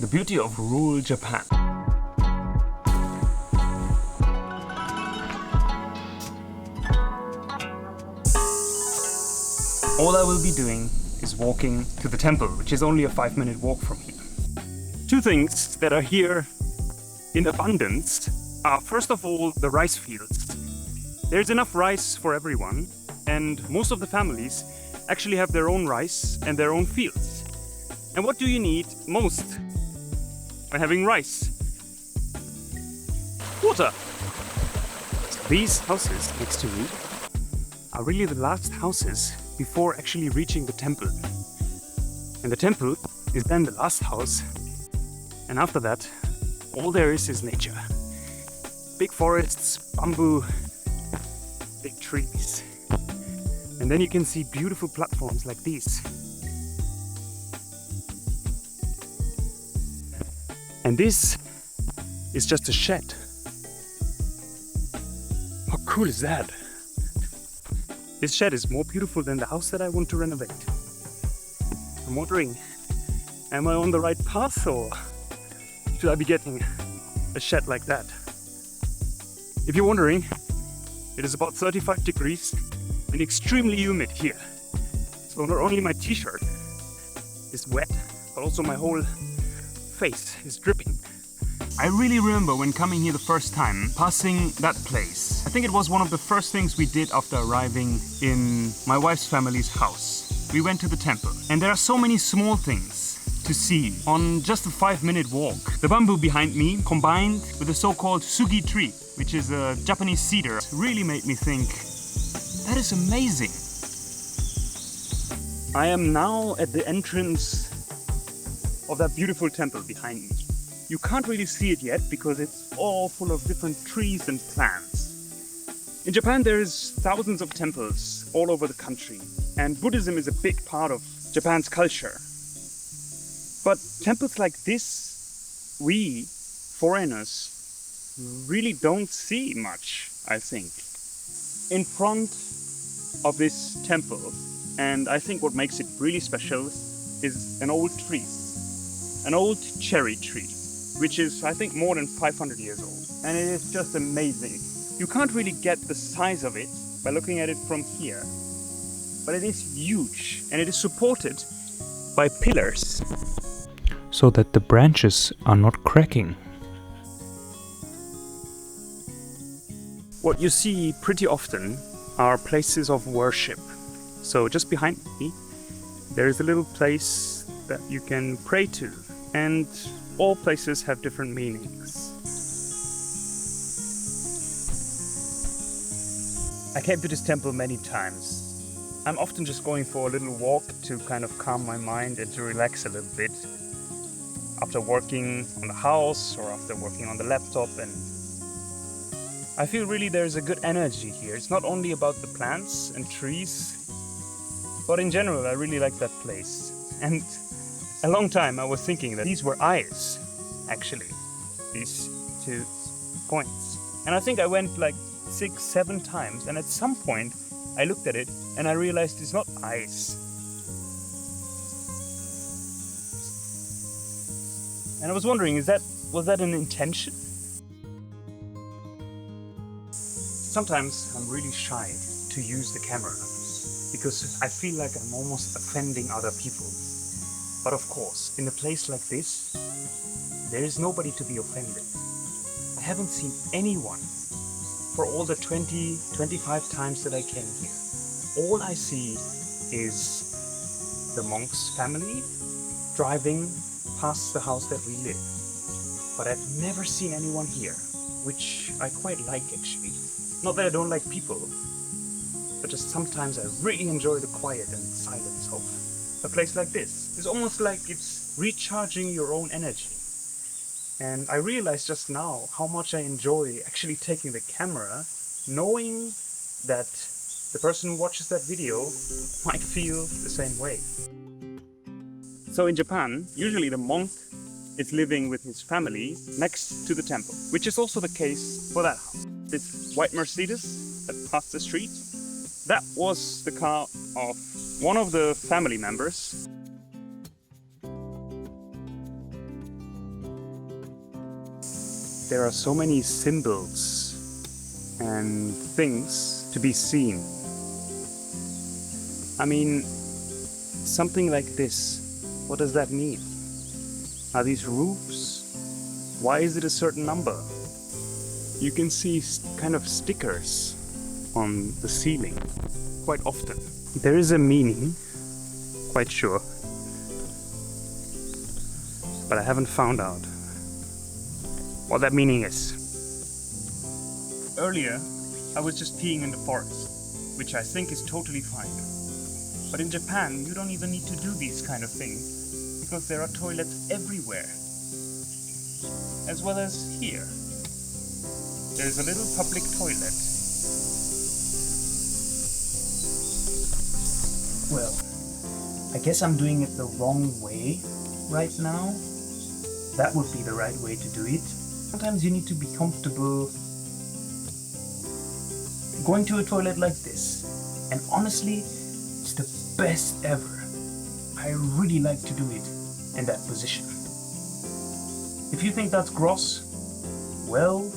The beauty of rural Japan. All I will be doing is walking to the temple, which is only a 5-minute walk from here. Two things that are here in abundance are, first of all, the rice fields. There's enough rice for everyone, and most of the families actually have their own rice and their own fields. And what do you need most when having rice? Water! So these houses next to me are really the last houses before actually reaching the temple. And the temple is then the last house. And after that, all there is nature. Big forests, bamboo, big trees. And then you can see beautiful platforms like these. And this is just a shed. How cool is that? This shed is more beautiful than the house that I want to renovate. I'm wondering, am I on the right path, or should I be getting a shed like that? If you're wondering, it is about 35 degrees and extremely humid here. So not only my t-shirt is wet, but also my whole face is dripping. I really remember when coming here the first time, passing that place. I think it was one of the first things we did after arriving in my wife's family's house. We went to the temple, and there are so many small things to see on just a 5-minute walk. The bamboo behind me, combined with the so-called sugi tree, which is a Japanese cedar, really made me think, that is amazing. I am now at the entrance of that beautiful temple behind me. You can't really see it yet because it's all full of different trees and plants. In Japan there's thousands of temples all over the country, and Buddhism is a big part of Japan's culture. But temples like this, we foreigners really don't see much, I think. In front of this temple, and I think what makes it really special is an old tree, an old cherry tree, which is, I think, more than 500 years old. And it is just amazing. You can't really get the size of it by looking at it from here. But it is huge, and it is supported by pillars, so that the branches are not cracking. What you see pretty often are places of worship. So just behind me, there is a little place that you can pray to. And all places have different meanings. I came to this temple many times. I'm often just going for a little walk to kind of calm my mind and to relax a little bit after working on the house or after working on the laptop, and I feel really there's a good energy here. It's not only about the plants and trees, but in general I really like that place. And a long time I was thinking that these were eyes, actually, these 2 points. And I think I went like 6-7 times, and at some point I looked at it and I realized it's not eyes. And I was wondering, was that an intention? Sometimes I'm really shy to use the camera because I feel like I'm almost offending other people. But of course, in a place like this, there is nobody to be offended. I haven't seen anyone for all the 20-25 times that I came here. All I see is the monk's family driving past the house that we live. But I've never seen anyone here, which I quite like actually. Not that I don't like people, but just sometimes I really enjoy the quiet and silence of a place like this. It's almost like it's recharging your own energy. And I realized just now how much I enjoy actually taking the camera, knowing that the person who watches that video might feel the same way. So in Japan, usually the monk is living with his family next to the temple, which is also the case for that house. This white Mercedes that passed the street, that was the car of one of the family members. there are so many symbols and things to be seen. I mean, something like this, what does that mean? Are these roofs? Why is it a certain number? You can see kind of stickers on the ceiling quite often. There is a meaning, quite sure, but I haven't found out what that meaning is. Earlier, I was just peeing in the forest, which I think is totally fine. But in Japan, you don't even need to do these kind of things, because there are toilets everywhere. As well as here. There's a little public toilet. Well, I guess I'm doing it the wrong way right now. That would be the right way to do it. Sometimes you need to be comfortable going to a toilet like this. And honestly, it's the best ever. I really like to do it in that position. If you think that's gross, well,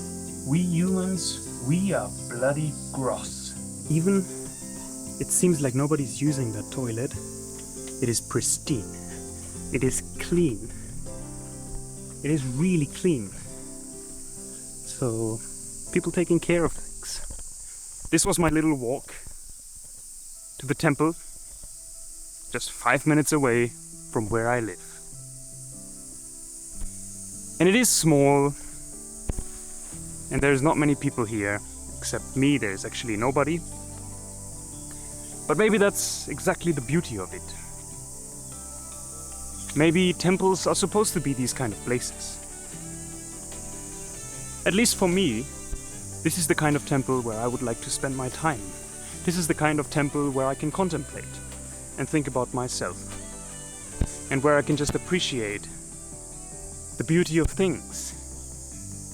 we humans, we are bloody gross. Even it seems like nobody's using that toilet. It is pristine. It is clean. It is really clean. So, people taking care of things. This was my little walk to the temple, just 5 minutes away from where I live. And it is small, and there's not many people here, except me. There's actually nobody. But maybe that's exactly the beauty of it. Maybe temples are supposed to be these kind of places. At least for me, this is the kind of temple where I would like to spend my time. This is the kind of temple where I can contemplate and think about myself. And where I can just appreciate the beauty of things.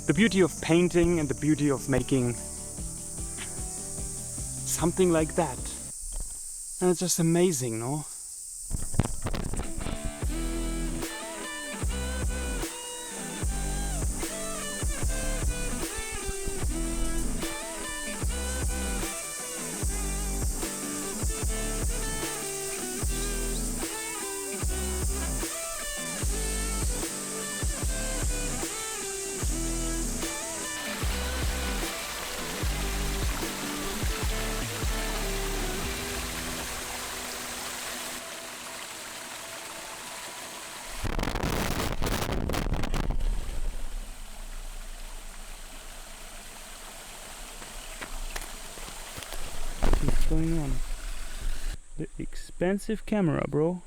The beauty of painting and the beauty of making something like that. And it's just amazing, no? What's going on? The expensive camera, bro.